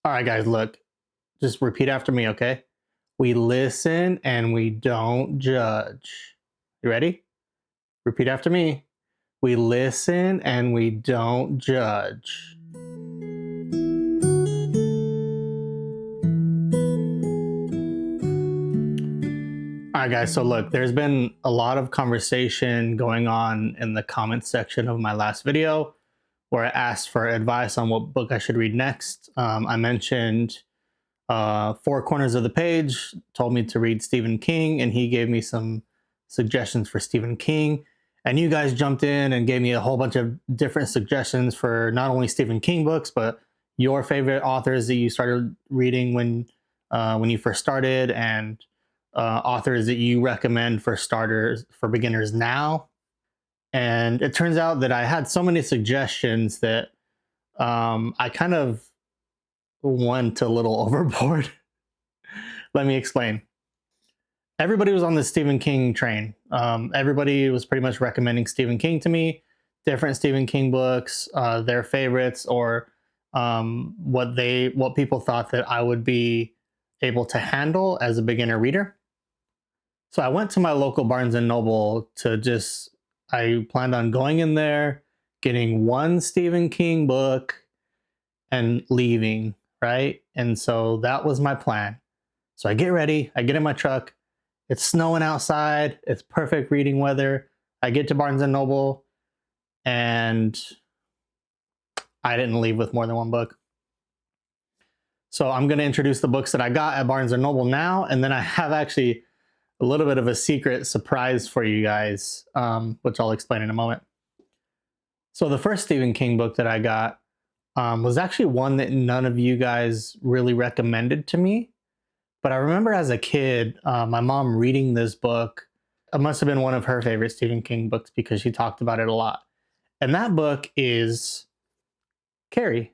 All right, guys, look, just repeat after me, okay? We listen and we don't judge. You ready? Repeat after me. We listen and we don't judge. All right, guys, so look, there's been a lot of conversation going on in the comments section of my last video where I asked for advice on what book I should read next. I mentioned Four Corners of the Page, told me to read Stephen King, and he gave me some suggestions for Stephen King. And you guys jumped in and gave me a whole bunch of different suggestions for not only Stephen King books, but your favorite authors that you started reading when you first started, and authors that you recommend for starters, for beginners now. And it turns out that I had so many suggestions that I kind of went a little overboard. Let me explain. Everybody was on the Stephen King train. Everybody was pretty much recommending Stephen King to me, different Stephen King books, their favorites, or what people thought that I would be able to handle as a beginner reader. So I went to my local Barnes and Noble I planned on going in there, getting one Stephen King book, and leaving, right? And so that was my plan. So I get ready, I get in my truck, it's snowing outside, it's perfect reading weather. I get to Barnes and Noble, and I didn't leave with more than one book. So I'm going to introduce the books that I got at Barnes and Noble now, and then I have actually a little bit of a secret surprise for you guys, which I'll explain in a moment. So the first Stephen King book that I got was actually one that none of you guys really recommended to me. But I remember as a kid, my mom reading this book. It must have been one of her favorite Stephen King books because she talked about it a lot. And that book is Carrie.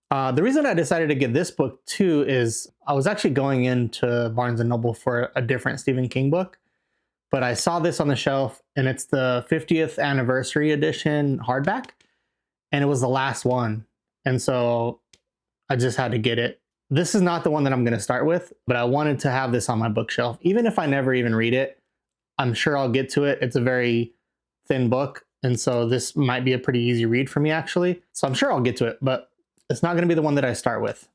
The reason I decided to get this book too is I was actually going into Barnes & Noble for a different Stephen King book, but I saw this on the shelf, and it's the 50th anniversary edition hardback, and it was the last one. And so I just had to get it. This is not the one that I'm going to start with, but I wanted to have this on my bookshelf. Even if I never even read it, I'm sure I'll get to it. It's a very thin book, and so this might be a pretty easy read for me, actually. So I'm sure I'll get to it, but it's not going to be the one that I start with.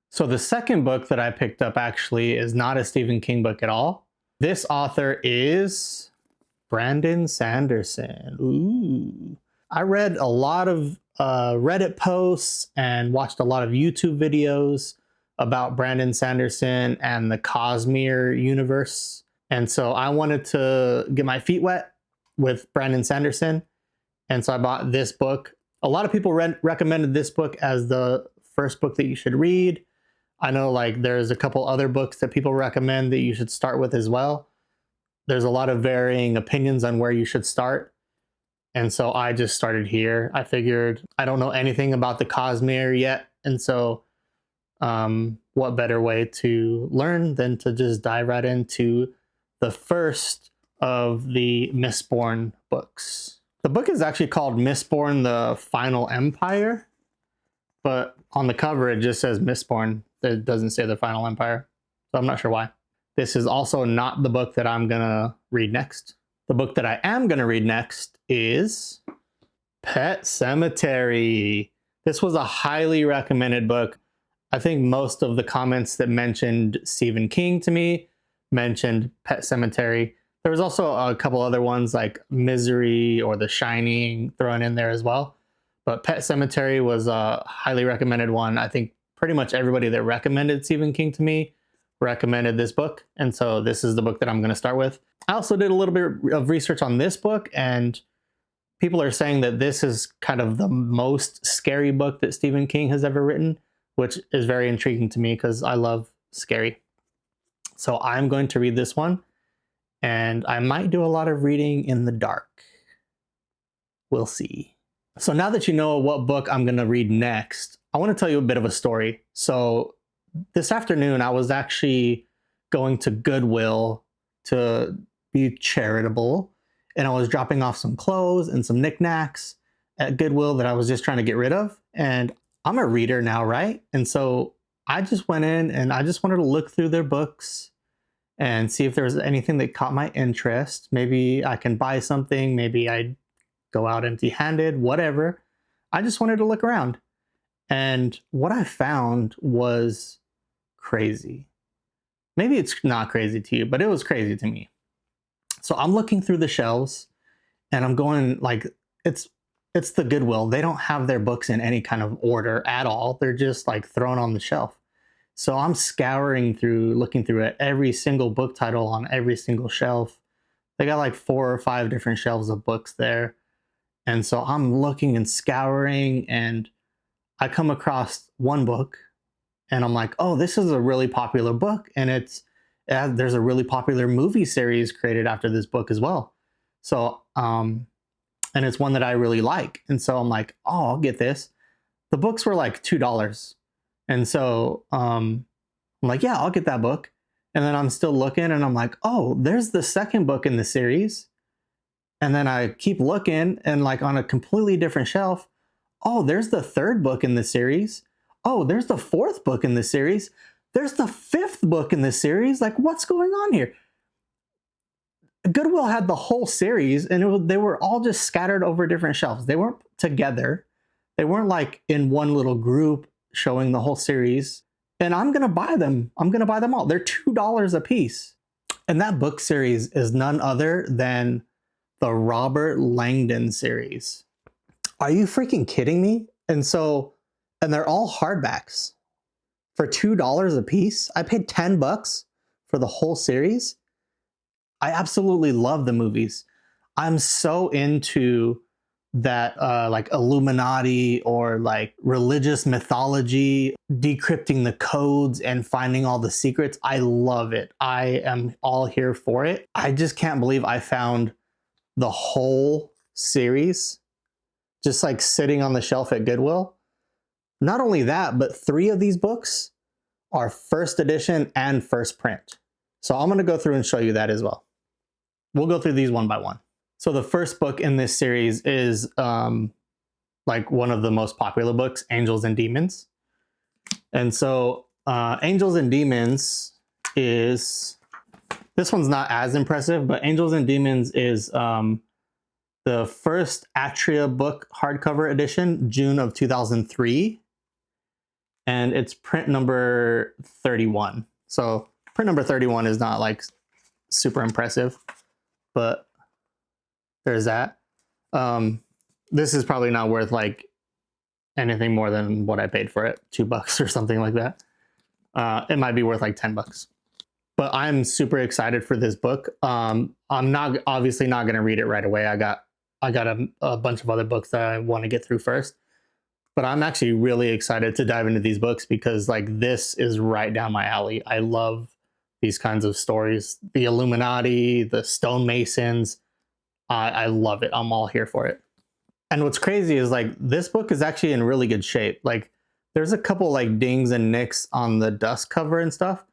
So the second book that I picked up actually is not a Stephen King book at all. This author is Brandon Sanderson. Ooh. I read a lot of Reddit posts and watched a lot of YouTube videos about Brandon Sanderson and the Cosmere universe. And so I wanted to get my feet wet with Brandon Sanderson. And so I bought this book. A lot of people recommended this book as the first book that you should read. I know like there's a couple other books that people recommend that you should start with as well. There's a lot of varying opinions on where you should start. And so I just started here. I figured I don't know anything about the Cosmere yet. And so what better way to learn than to just dive right into the first of the Mistborn books. The book is actually called Mistborn: The Final Empire, but on the cover it just says Mistborn. It doesn't say The Final Empire, so I'm not sure why. This is also not the book that I'm gonna read next. The book that I am gonna read next is Pet Sematary. This was a highly recommended book. I think most of the comments that mentioned Stephen King to me mentioned Pet Sematary. There was also a couple other ones like Misery or The Shining thrown in there as well. But Pet Sematary was a highly recommended one. I think pretty much everybody that recommended Stephen King to me recommended this book. And so this is the book that I'm going to start with. I also did a little bit of research on this book, and people are saying that this is kind of the most scary book that Stephen King has ever written, which is very intriguing to me because I love scary. So I'm going to read this one. And I might do a lot of reading in the dark. We'll see. So now that you know what book I'm going to read next, I want to tell you a bit of a story. So this afternoon, I was actually going to Goodwill to be charitable. And I was dropping off some clothes and some knickknacks at Goodwill that I was just trying to get rid of. And I'm a reader now, right? And so I just went in and I just wanted to look through their books and see if there was anything that caught my interest. Maybe I can buy something, maybe I go out empty handed, whatever. I just wanted to look around. And what I found was crazy. Maybe it's not crazy to you, but it was crazy to me. So I'm looking through the shelves and I'm going like, it's it's the Goodwill. They don't have their books in any kind of order at all. They're just like thrown on the shelf. So I'm scouring through, looking through at every single book title on every single shelf. They got like 4 or 5 different shelves of books there. And so I'm looking and scouring, and I come across one book and I'm like, oh, this is a really popular book. And there's a really popular movie series created after this book as well. So, and it's one that I really like. And so I'm like, oh, I'll get this. The books were like $2. And so I'm like, yeah, I'll get that book. And then I'm still looking and I'm like, oh, there's the second book in the series. And then I keep looking and like on a completely different shelf, oh, there's the third book in the series. Oh, there's the fourth book in the series. There's the fifth book in the series. Like, what's going on here? Goodwill had the whole series and they were all just scattered over different shelves. They weren't together. They weren't like in one little group showing the whole series. And I'm going to buy them. I'm going to buy them all. They're $2 a piece. And that book series is none other than the Robert Langdon series. Are you freaking kidding me? And they're all hardbacks for $2 a piece. I paid $10 for the whole series. I absolutely love the movies. I'm so into that like Illuminati or like religious mythology, decrypting the codes and finding all the secrets. I love it. I am all here for it. I just can't believe I found the whole series just like sitting on the shelf at Goodwill. Not only that, but 3 of these books are first edition and first print. So I'm going to go through and show you that as well. We'll go through these one by one. So the first book in this series is like one of the most popular books, Angels and Demons. And so Angels and Demons is, this one's not as impressive, but Angels and Demons is the first Atria book hardcover edition, June of 2003. And it's print number 31. So print number 31 is not like super impressive, but there's that. This is probably not worth like anything more than what I paid for it, $2 or something like that. It might be worth like $10. But I'm super excited for this book. I'm obviously not going to read it right away. I got a bunch of other books that I want to get through first. But I'm actually really excited to dive into these books because like this is right down my alley. I love these kinds of stories. The Illuminati, the stonemasons. I love it. I'm all here for it. And what's crazy is like this book is actually in really good shape. Like there's a couple like dings and nicks on the dust cover and stuff,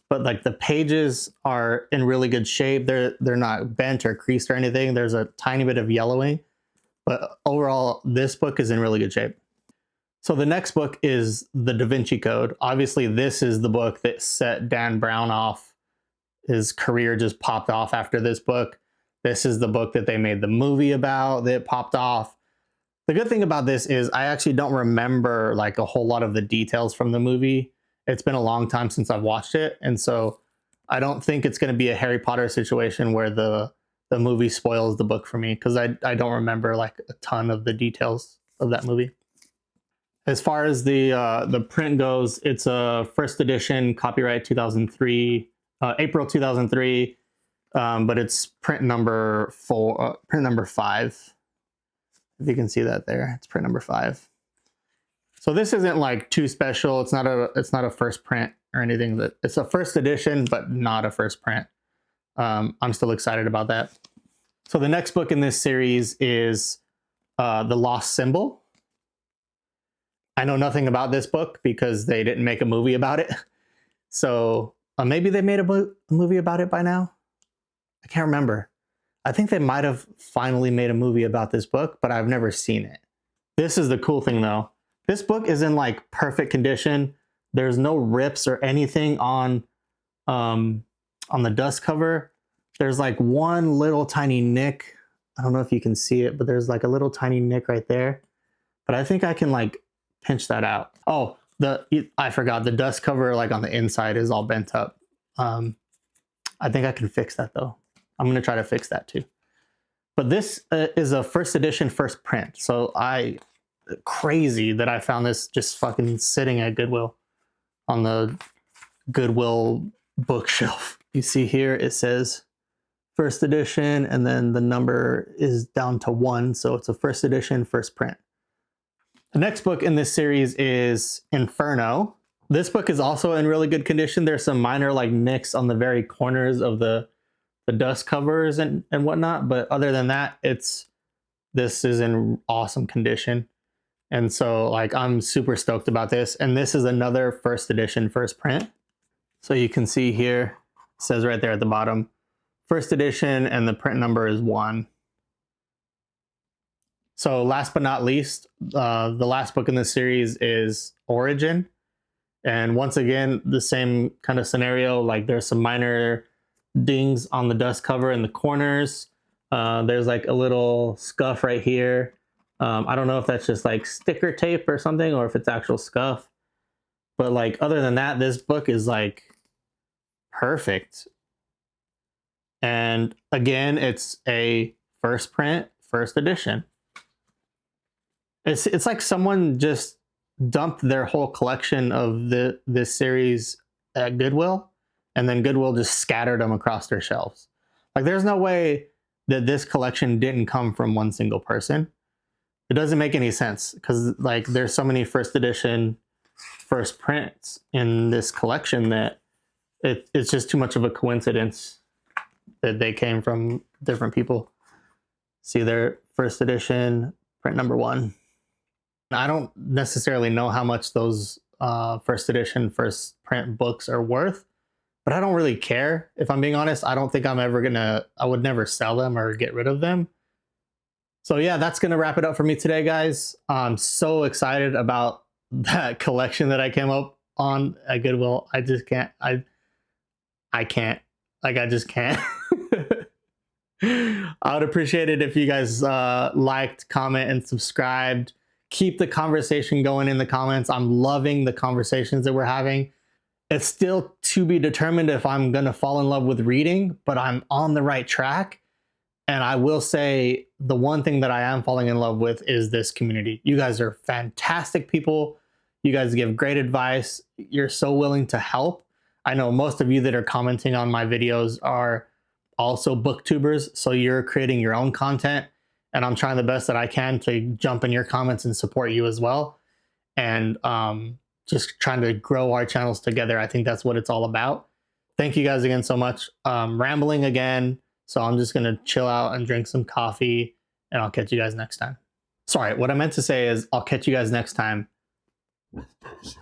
but like the pages are in really good shape. They're not bent or creased or anything. There's a tiny bit of yellowing, but overall this book is in really good shape. So the next book is The Da Vinci Code. Obviously this is the book that set Dan Brown off. His career just popped off after this book. This is the book that they made the movie about that popped off. The good thing about this is I actually don't remember like a whole lot of the details from the movie. It's been a long time since I've watched it. And so I don't think it's going to be a Harry Potter situation where the movie spoils the book for me because I don't remember like a ton of the details of that movie. As far as the print goes, it's a first edition, copyright 2003, April 2003, but it's print number 5. If you can see that there, it's print number 5. So this isn't like too special. It's not a first print or anything. That it's a first edition, but not a first print. I'm still excited about that. So the next book in this series is The Lost Symbol. I know nothing about this book because they didn't make a movie about it. So maybe they made a movie about it by now. I can't remember. I think they might have finally made a movie about this book, but I've never seen it. This is the cool thing though. This book is in like perfect condition. There's no rips or anything on the dust cover. There's like one little tiny nick. I don't know if you can see it, but there's like a little tiny nick right there. But I think I can like pinch that out. Oh, I forgot the dust cover like on the inside is all bent up. I think I can fix that though. I'm gonna try to fix that too. But this is a first edition, first print. So crazy that I found this just fucking sitting at Goodwill on the Goodwill bookshelf. You see here it says first edition, and then the number is down to 1. So it's a first edition, first print. The next book in this series is Inferno. This book is also in really good condition. There's some minor like nicks on the very corners of the dust covers and whatnot. But other than that, this is in awesome condition. And so like I'm super stoked about this. And this is another first edition, first print. So you can see here, it says right there at the bottom, first edition, and the print number is 1. So last but not least, the last book in this series is Origin. And once again, the same kind of scenario, like there's some minor dings on the dust cover in the corners. There's like a little scuff right here. I don't know if that's just like sticker tape or something, or if it's actual scuff. But like other than that, this book is like perfect. And again, it's a first print, first edition. It's like someone just dumped their whole collection of this series at Goodwill, and then Goodwill just scattered them across their shelves. Like there's no way that this collection didn't come from one single person. It doesn't make any sense because like there's so many first edition, first prints in this collection that it's just too much of a coincidence that they came from different people. See their first edition, print number 1. I don't necessarily know how much those first edition, first print books are worth, but I don't really care. If I'm being honest, I don't think I would never sell them or get rid of them. So yeah, that's gonna wrap it up for me today, guys. I'm so excited about that collection that I came up on at Goodwill. I just can't, I can't, like I just can't. I would appreciate it if you guys liked, comment, and subscribed. Keep the conversation going in the comments. I'm loving the conversations that we're having. It's still to be determined if I'm gonna fall in love with reading, but I'm on the right track. And I will say the one thing that I am falling in love with is this community. You guys are fantastic people. You guys give great advice. You're so willing to help. I know most of you that are commenting on my videos are also booktubers, so you're creating your own content. And I'm trying the best that I can to jump in your comments and support you as well. And just trying to grow our channels together. I think that's what it's all about. Thank you guys again so much. Rambling again. So I'm just going to chill out and drink some coffee, and I'll catch you guys next time. Sorry, what I meant to say is I'll catch you guys next time with potion.